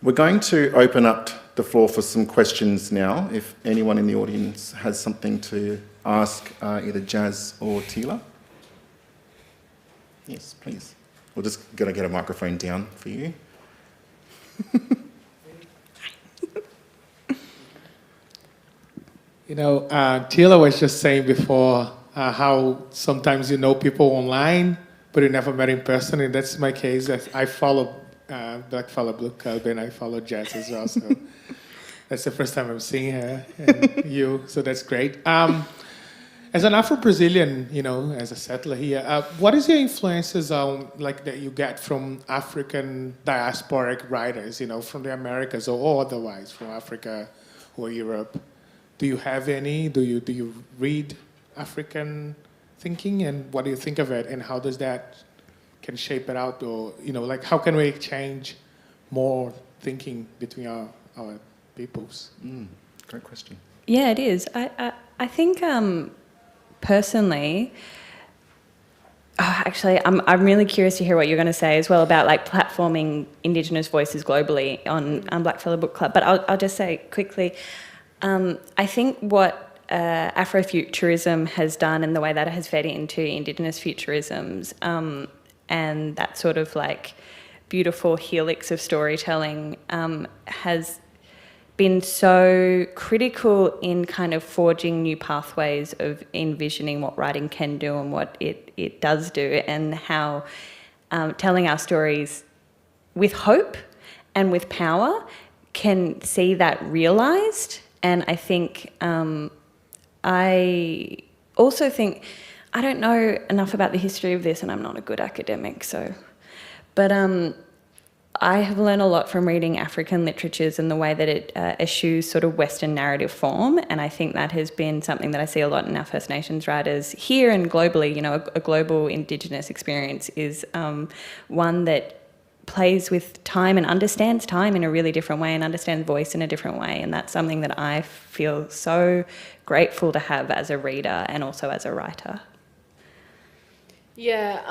We're going to open up the floor for some questions now. If anyone in the audience has something to ask either Jazz or Tila. Yes, please. We're just going to get a microphone down for you. You know, Tila was just saying before how sometimes you know people online, but you never met in person, and that's my case. I follow Blak, follow Blue Cub, and I follow Jazz as well, so that's the first time I'm seeing her and you, so that's great. As an Afro-Brazilian, you know, as a settler here, what is your influences on, like, that you get from African diasporic writers, you know, from the Americas or otherwise, from Africa or Europe? Do you have any? Do you read African thinking, and what do you think of it, and how does that can shape it out, or, you know, like, how can we exchange more thinking between our peoples? Great question. Yeah, it is. I think personally, actually, I'm really curious to hear what you're going to say as well about like platforming Indigenous voices globally on Blackfellow Book Club. But I'll just say quickly, I think what Afrofuturism has done and the way that it has fed into Indigenous futurisms, and that sort of like beautiful helix of storytelling has been so critical in kind of forging new pathways of envisioning what writing can do and what it does do, and how telling our stories with hope and with power can see that realised. And I think, I also think, I don't know enough about the history of this, and I'm not a good academic, so, but I have learned a lot from reading African literatures and the way that it eschews sort of Western narrative form, and I think that has been something that I see a lot in our First Nations writers here and globally. You know, a global Indigenous experience is one that plays with time and understands time in a really different way and understands voice in a different way, and that's something that I feel so grateful to have as a reader and also as a writer. Yeah,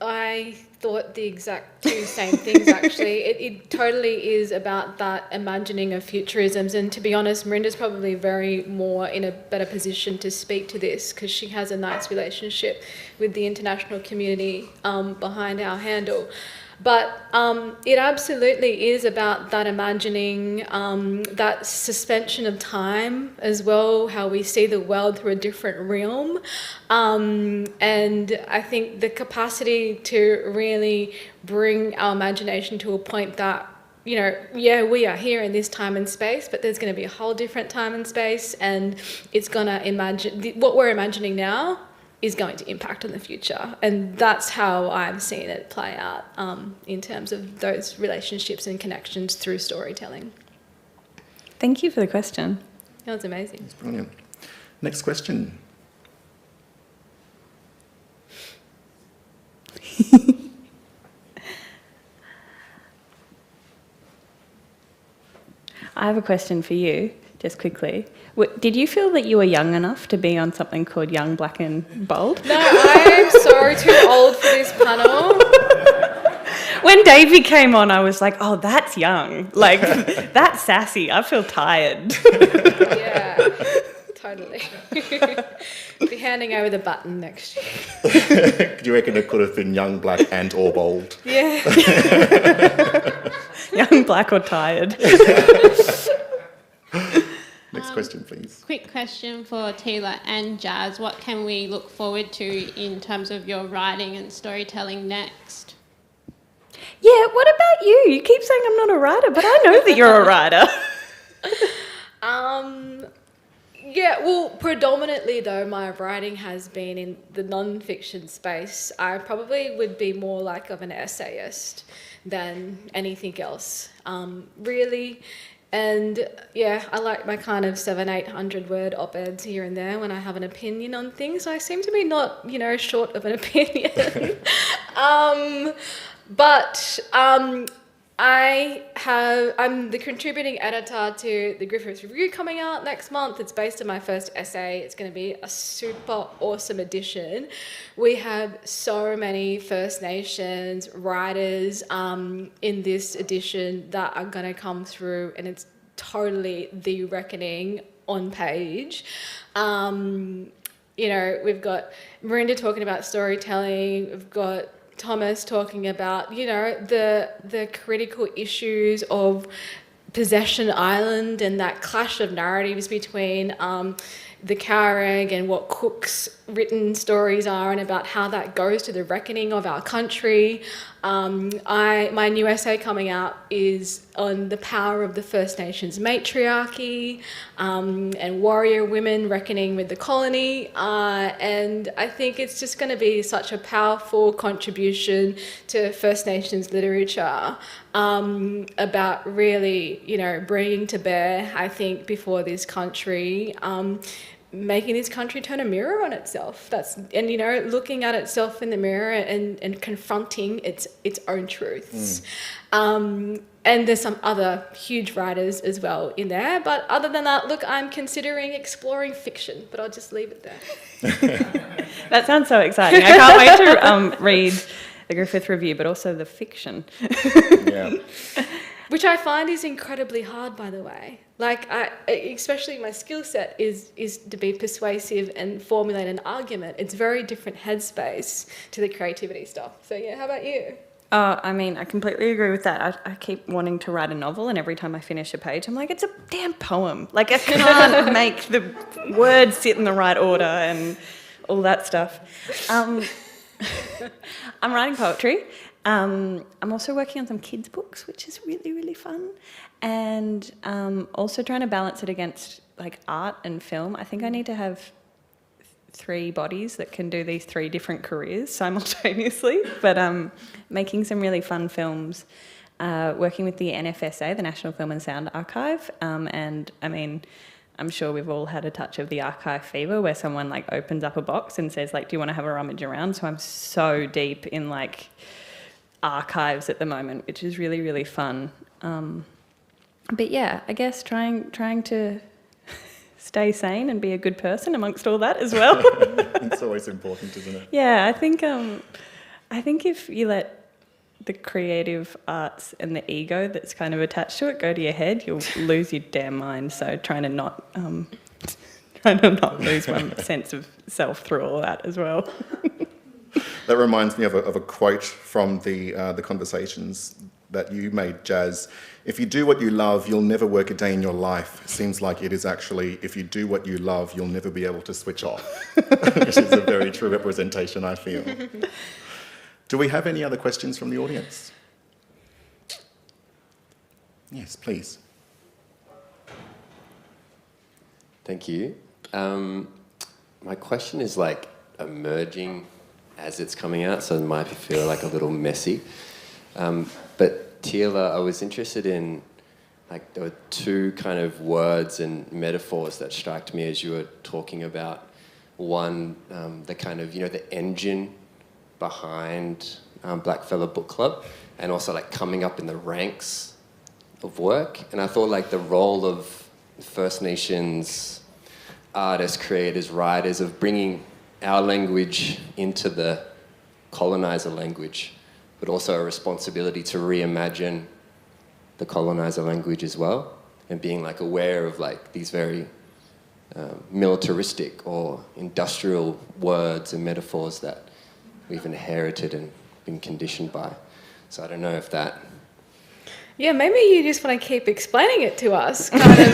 I thought the exact two same things, actually. It totally is about that imagining of futurisms. And to be honest, Miranda's probably very more in a better position to speak to this because she has a nice relationship with the international community behind our handle. But it absolutely is about that imagining, that suspension of time as well, how we see the world through a different realm. And I think the capacity to really bring our imagination to a point that, you know, yeah, we are here in this time and space, but there's going to be a whole different time and space, and it's going to imagine, what we're imagining now is going to impact on the future. And that's how I've seen it play out in terms of those relationships and connections through storytelling. Thank you for the question. That was amazing. That's brilliant. Next question. I have a question for you, just quickly. Did you feel that you were young enough to be on something called Young, Black and Bold? No, I'm so too old for this panel. when Davey came on, I was like, oh, that's young. Like, that's sassy. I feel tired. Yeah, totally. Be handing over the button next year. Do you reckon it could have been young, black, and or bold? Yeah. Young, black, or tired. Next question, please. Quick question for Tila and Jazz. What can we look forward to in terms of your writing and storytelling next? Yeah, what about you? You keep saying I'm not a writer, but I know that you're a writer. Yeah, well, predominantly though, my writing has been in the non-fiction space. I probably would be more like of an essayist than anything else, really. And yeah, I like my kind of 700-800 word op-eds here and there when I have an opinion on things. I seem to be not, short of an opinion. I'm the contributing editor to the Griffith Review coming out next month. It's based on my first essay. It's going to be a super awesome edition. We have so many First Nations writers in this edition that are going to come through, and it's totally the reckoning on page. We've got Marinda talking about storytelling. We've got Thomas talking about, the critical issues of Possession Island and that clash of narratives between the Carreg and what Cook's written stories are, and about how that goes to the reckoning of our country. My new essay coming out is on the power of the First Nations matriarchy and warrior women reckoning with the colony. And I think it's just going to be such a powerful contribution to First Nations literature about really, bringing to bear, I think, before this country, making this country turn a mirror on itself. Looking at itself in the mirror and confronting its own truths. And there's some other huge writers as well in there. But other than that, look, I'm considering exploring fiction, but I'll just leave it there. That sounds so exciting. I can't wait to read the Griffith Review, but also the fiction. Yeah. Which I find is incredibly hard, by the way. Especially my skill set is to be persuasive and formulate an argument. It's very different headspace to the creativity stuff. So yeah, how about you? I completely agree with that. I keep wanting to write a novel, and every time I finish a page, I'm like, it's a damn poem. I can't make the words sit in the right order and all that stuff. I'm writing poetry. I'm also working on some kids' books, which is really, really fun. And also trying to balance it against art and film. I think I need to have 3 bodies that can do these 3 different careers simultaneously. But making some really fun films, working with the NFSA, the National Film and Sound Archive. I'm sure we've all had a touch of the archive fever where someone opens up a box and says, do you want to have a rummage around? So I'm so deep in archives at the moment, which is really, really fun. But yeah, I guess trying to stay sane and be a good person amongst all that as well. It's always important, isn't it? Yeah, I think if you let the creative arts and the ego that's kind of attached to it go to your head, you'll lose your damn mind. So trying to not lose my sense of self through all that as well. That reminds me of a quote from the conversations that you made, Jazz. If you do what you love, you'll never work a day in your life. It seems like it is actually, if you do what you love, you'll never be able to switch off, which is a very true representation, I feel. Do we have any other questions from the audience? Yes, please. Thank you. My question is emerging as it's coming out, so it might feel a little messy. But Tila, I was interested in, there were 2 kind of words and metaphors that struck me as you were talking about. One, the kind of, the engine behind Blackfella Book Club, and also coming up in the ranks of work. And I thought the role of First Nations artists, creators, writers, of bringing our language into the colonizer language but also a responsibility to reimagine the colonizer language as well, and being like aware of like these very militaristic or industrial words and metaphors that we've inherited and been conditioned by. So I don't know if that... Yeah, maybe you just want to keep explaining it to us, kind of.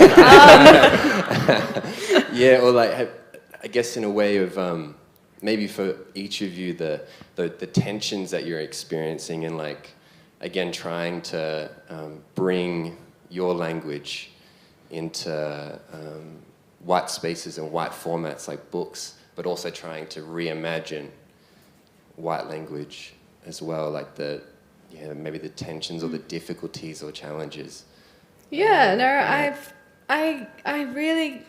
Yeah, or like, I guess in a way of maybe for each of you, the tensions that you're experiencing, and like, again, trying to bring your language into white spaces and white formats like books, but also trying to reimagine white language as well, like maybe the tensions or the difficulties or challenges. Yeah, no, I really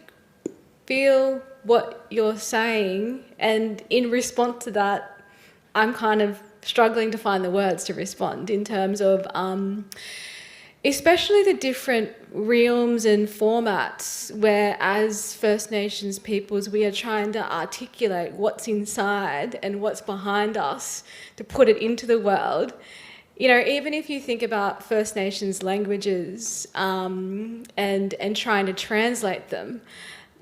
feel what you're saying, and in response to that, I'm kind of struggling to find the words to respond in terms of especially the different realms and formats where, as First Nations peoples, we are trying to articulate what's inside and what's behind us to put it into the world. You know, even if you think about First Nations languages and trying to translate them,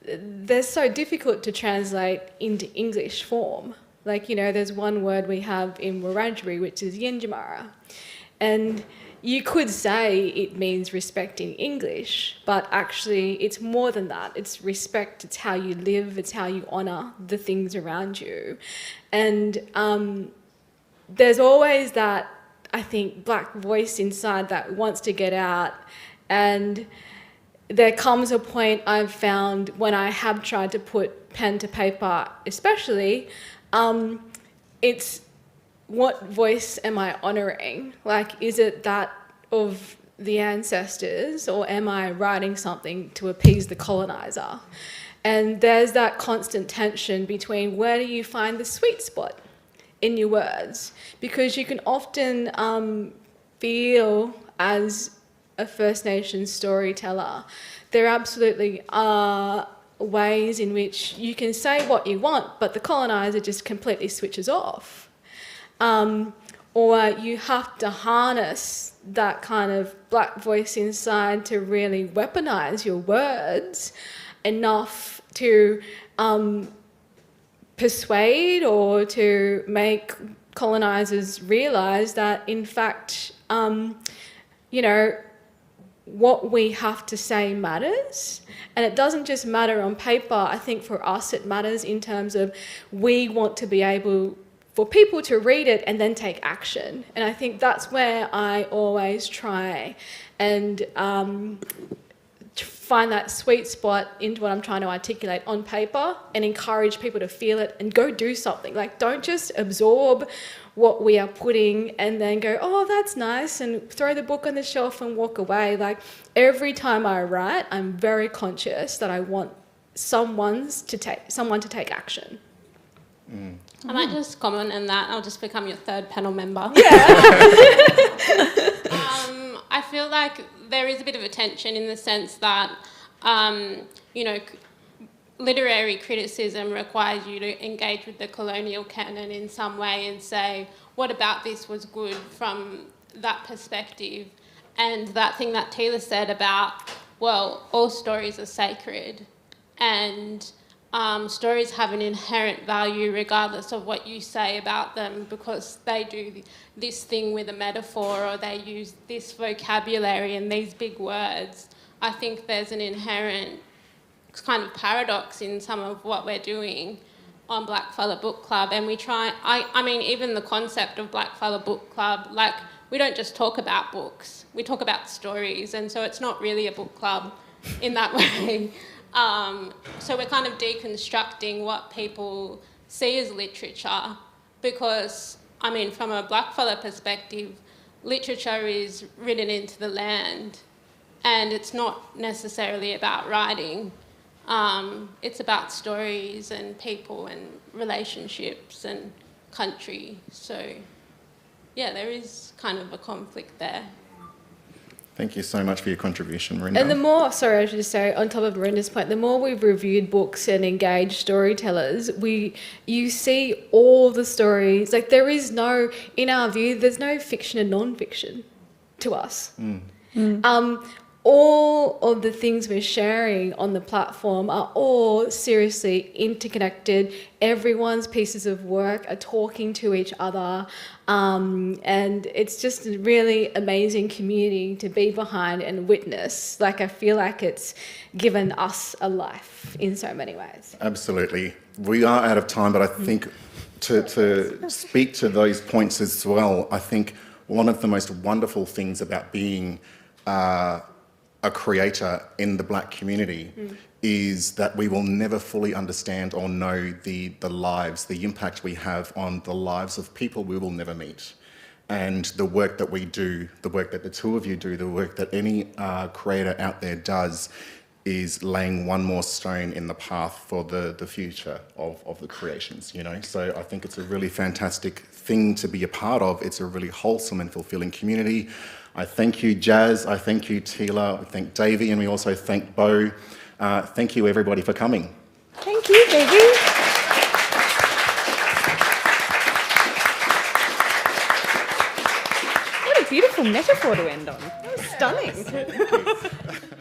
they're so difficult to translate into English form. Like, you know, there's one word we have in Wiradjuri, which is Yinjamara. And you could say it means respect in English, but actually it's more than that. It's respect, it's how you live, it's how you honour the things around you. And there's always that, I think, black voice inside that wants to get out. And there comes a point I've found when I have tried to put pen to paper, especially, it's what voice am I honouring? Like, is it that of the ancestors, or am I writing something to appease the coloniser? And there's that constant tension between where do you find the sweet spot in your words? Because you can often feel, as a First Nations storyteller, there absolutely are ways in which you can say what you want, but the coloniser just completely switches off. Or you have to harness that kind of black voice inside to really weaponize your words enough to persuade or to make colonisers realise that, in fact, you know, what we have to say matters. And it doesn't just matter on paper. I think for us it matters in terms of we want to be able for people to read it and then take action. And I think that's where I always try and find that sweet spot into what I'm trying to articulate on paper and encourage people to feel it and go do something. Like, don't just absorb what we are putting and then go, oh, that's nice, and throw the book on the shelf and walk away. Like, every time I write, I'm very conscious that I want someone to take action. I might just comment on that. I'll just become your third panel member. Yeah. I feel like there is a bit of a tension in the sense that, you know, literary criticism requires you to engage with the colonial canon in some way and say, what about this was good from that perspective? And that thing that Tila said about, well, all stories are sacred, and stories have an inherent value regardless of what you say about them, because they do this thing with a metaphor, or they use this vocabulary and these big words. I think there's an inherent kind of paradox in some of what we're doing on Blackfella Book Club, and we try, I mean, even the concept of Blackfella Book Club, like, we don't just talk about books, we talk about stories, and so it's not really a book club in that way. So we're kind of deconstructing what people see as literature, because, I mean, from a blackfella perspective, literature is written into the land, and it's not necessarily about writing. It's about stories and people and relationships and country. So, yeah, there is kind of a conflict there. Thank you so much for your contribution, Marinda. And the more, sorry, I should just say, on top of Marinda's point, the more we've reviewed books and engaged storytellers, you see all the stories. Like there is no, in our view, there's no fiction and non-fiction to us. All of the things we're sharing on the platform are all seriously interconnected. Everyone's pieces of work are talking to each other. And it's just a really amazing community to be behind and witness. Like, I feel like it's given us a life in so many ways. Absolutely. We are out of time, but I think to speak to those points as well, I think one of the most wonderful things about being a creator in the Black community is that we will never fully understand or know the lives, the impact we have on the lives of people we will never meet. And the work that we do, the work that the two of you do, the work that any creator out there does is laying one more stone in the path for the future of the creations, you know? So I think it's a really fantastic thing to be a part of. It's a really wholesome and fulfilling community. I thank you, Jazz. I thank you, Tila. I thank Davey, and we also thank Bo. Thank you, everybody, for coming. Thank you, baby. What a beautiful metaphor to end on. That was stunning.